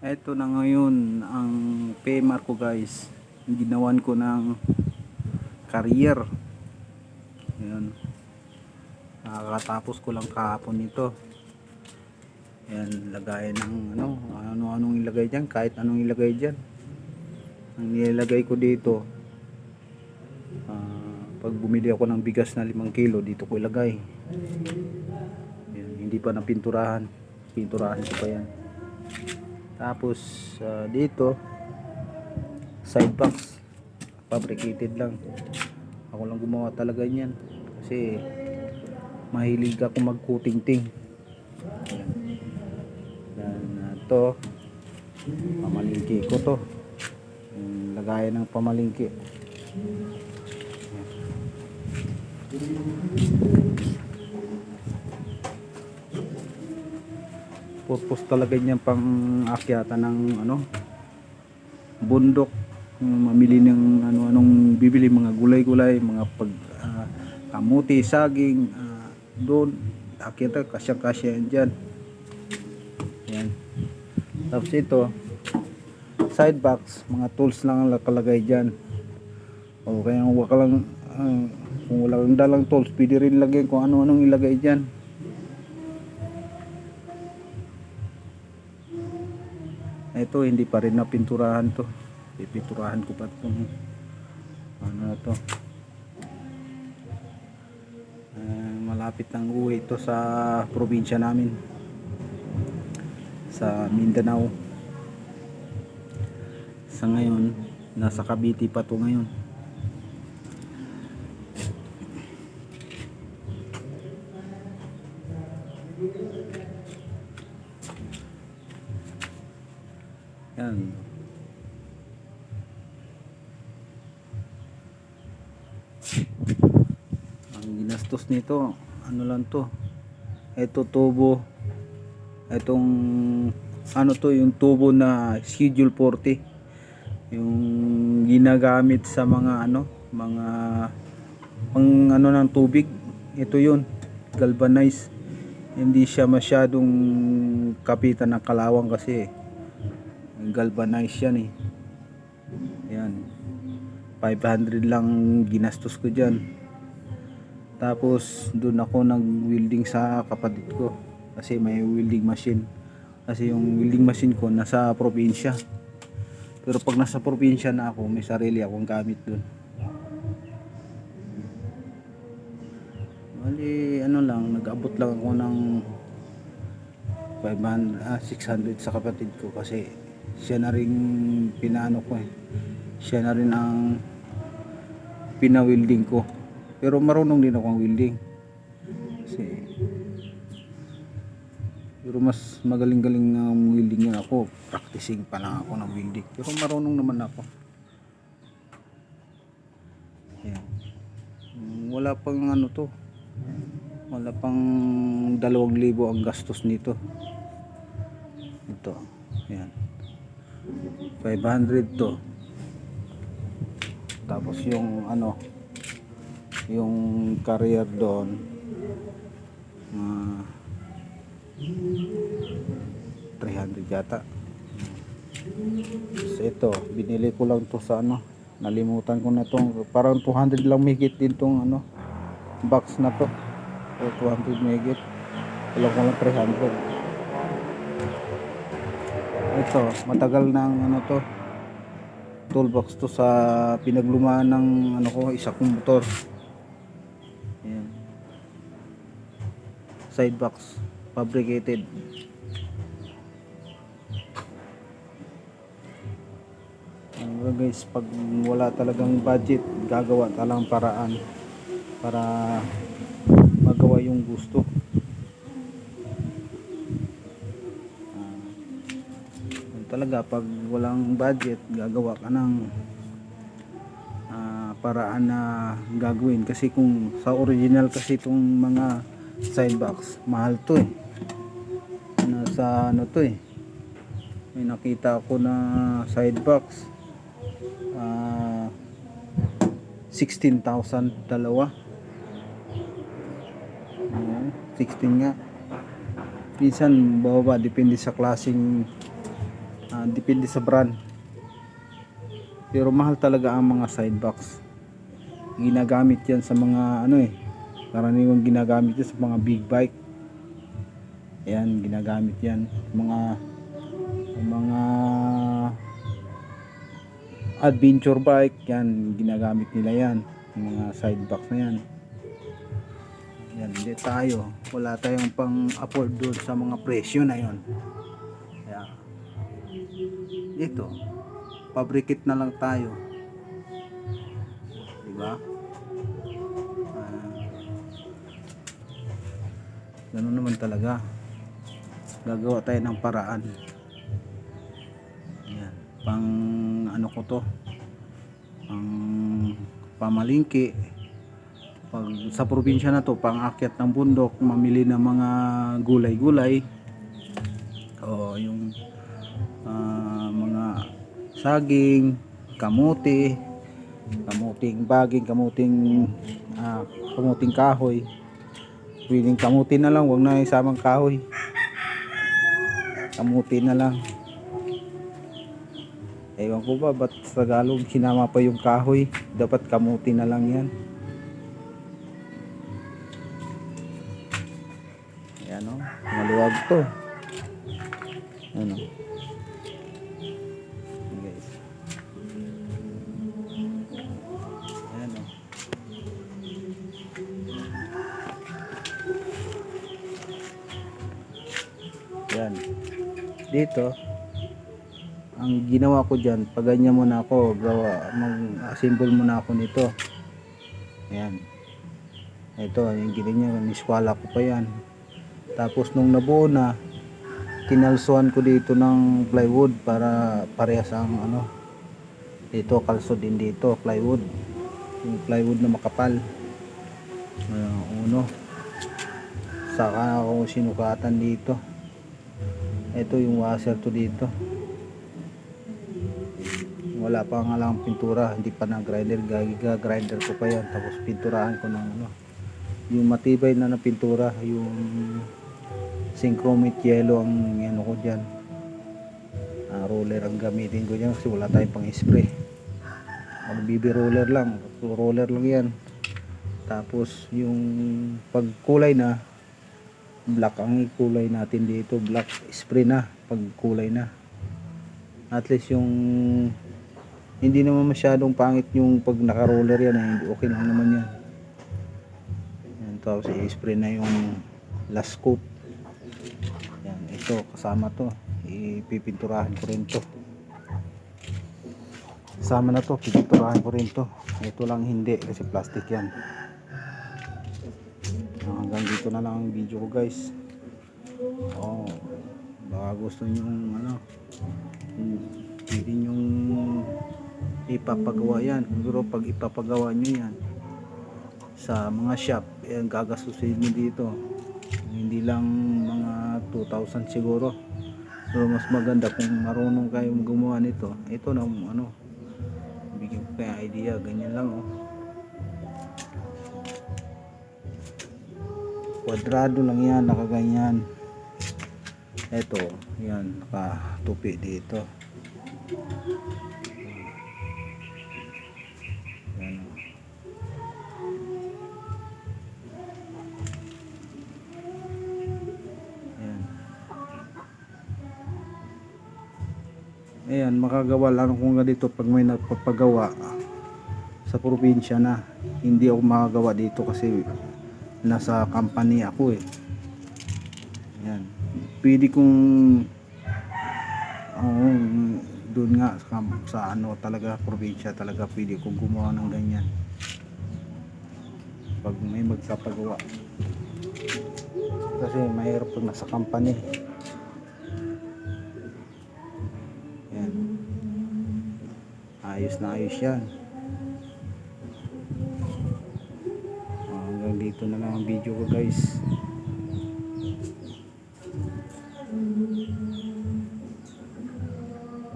Eto na ngayon ang PMR ko guys. Ginawan ko ng career. Ayan. Nakakatapos ko lang kahapon ito. Ayan, lagayan ng ano-anong ilagay dyan. Kahit anong ilagay dyan. Ang nilagay ko dito, pag bumili ako ng bigas na 5 kilo, dito ko ilagay. Ayan, hindi pa napinturahan. Pinturahan ko pa yan. Tapos dito side box fabricated lang, ako lang gumawa talaga niyan kasi mahilig ako magkuting-ting. Yan, to pamalingki ko to, yung lagayan ng pamalingki. Purpose talaga niyan pang akyatan ng bundok, mamili ng ano-anong bibili, mga gulay-gulay, mga kamuti, saging, doon akyat, kasya-kasya yan dyan. Yan. Tapos ito side box, mga tools lang ang nakalagay dyan. O kaya kung wala kang dalang tools, pwede rin lagyan kung ano-anong ilagay dyan. Ito hindi pa rin napinturahan to, pipinturahan ko pa itong ano na to. Malapit nang uwi ito sa probinsya namin sa Mindanao. Sa ngayon nasa Cavite pa to ngayon. Yan. Ang ginastos nito, ano lang to. Ito tubo. Itong ano to, yung tubo na schedule 40. Yung ginagamit sa mga mga pang ng tubig. Ito yun, galvanized. Hindi siya masyadong kapitan ng kalawang kasi galvanized yan eh. Yan, 500 lang ginastos ko dyan. Tapos doon ako nag welding sa kapatid ko kasi may welding machine, kasi yung welding machine ko nasa probinsya. Pero pag nasa probinsya na ako, may sarili akong gamit doon. Bali lang, nag-abot lang ako ng 600 sa kapatid ko kasi siya na rin pinaano ko eh. Siya na rin ang pinawilding ko. Pero marunong din akong welding. Pero mas magaling-galing ng welding yan ako. Practicing pa lang ako ng welding. Pero marunong naman ako. Ayan. Wala pang to. Wala pang 2,000 ang gastos nito. Ito. Ayan. 500 to. Tapos yung yung carrier doon, 300 yata. So ito, binili ko lang to sa nalimutan ko na tong, parang 200 lang mahigit din tong box na to, o 200 mahigit, wala ko lang 300. Ito, matagal ng to, toolbox to, sa pinaglumaan ng ko, isa kong motor. Ayan. Side box fabricated. Guys, pag wala talagang budget, gagawa talang paraan para magawa yung gusto. Talaga pag walang budget, gagawa ka ng paraan na gagawin, kasi kung sa original kasi itong mga side box, mahal to eh. Nasa to eh, may nakita ako na side box 16,000 dalawa. 16 nga, minsan bababa, depende sa klaseng Depende sa brand. Pero mahal talaga ang mga side box. Ginagamit yan sa mga ano karaniwang ginagamit yan sa mga big bike. Ayan, ginagamit yan mga adventure bike, yan ginagamit nila yan, yung mga side box na yan. Yan, hindi tayo, wala tayong pang afford doon sa mga presyo na yon. Kaya dito pabrikit na lang tayo, diba? Ganun naman talaga, gagawa tayo ng paraan. Yan, pang ano ko to, pang pamalingki. Pag sa probinsya na to, pang akyat ng bundok, mamili ng mga gulay-gulay o yung mga saging, kamuti, kamuting baging, kamuting kahoy. Pwedeng kamuti na lang, wag na isamang kahoy, kamuti na lang. Ewan ko ba ba't sa Tagalog sinama pa yung kahoy, dapat kamuti na lang yan. Ayan o, maluwag to. Ano guys, ayan o. Yan dito, ang ginawa ko dyan, pag ganyan muna ako mag-assemble muna ako nito. Ayan, ito yung ganyan, niswala ko pa yan. Tapos nung nabuo na, kinalsuhan ko dito ng plywood para parehas ang ano. Dito kalso din dito plywood, yung plywood na makapal. Uno, saka ako sinukatan dito. Ito yung washer to dito. Wala pa nga lang pintura, hindi pa na grinder, grinder ko pa yan. Tapos pinturahan ko ng ano, yung matibay na pintura, yung synchromate yellow ang ano ko dyan. Roller ang gamitin ko dyan kasi wala tayong pang spray. BB roller lang yan. Tapos yung pagkulay na black ang kulay natin dito, black spray na pag kulay na. At least yung hindi naman masyadong pangit yung pag naka roller yan, hindi okay lang naman yan. Yan, tapos i-spray na yung last coat. Yan, ito kasama to, ipipinturahan ko rin to. Kasama na to, pipinturahan ko rin to. Ito lang hindi kasi plastic yan. Hanggang dito na lang ang video ko guys. Baka gusto nyo ano, pwede nyo ipapagawa yan. Siguro pag ipapagawa nyo yan sa mga shop, yan gagastusin nyo dito, hindi lang mga 2,000 siguro. So mas maganda kung marunong kayong gumawa nito. Ito na ano, bigyan ko kayo idea, ganyan lang kwadrado lang yan, nakaganyan. Ito, yan, nakatupi dito. Yan. Yan. Ayan, makagawa lang kung ganito pag may nagpapagawa sa probinsya na. Hindi ako makagawa dito kasi nasa company ako Yan. Pwede kong doon nga sa ano talaga, probinsya talaga, pwede kong gumawa ng ganyan pag may magpapagawa. Kasi mahirap pag nasa company. Yan. Ayos na ayos yan. Hanggang dito na lang ang video ko guys.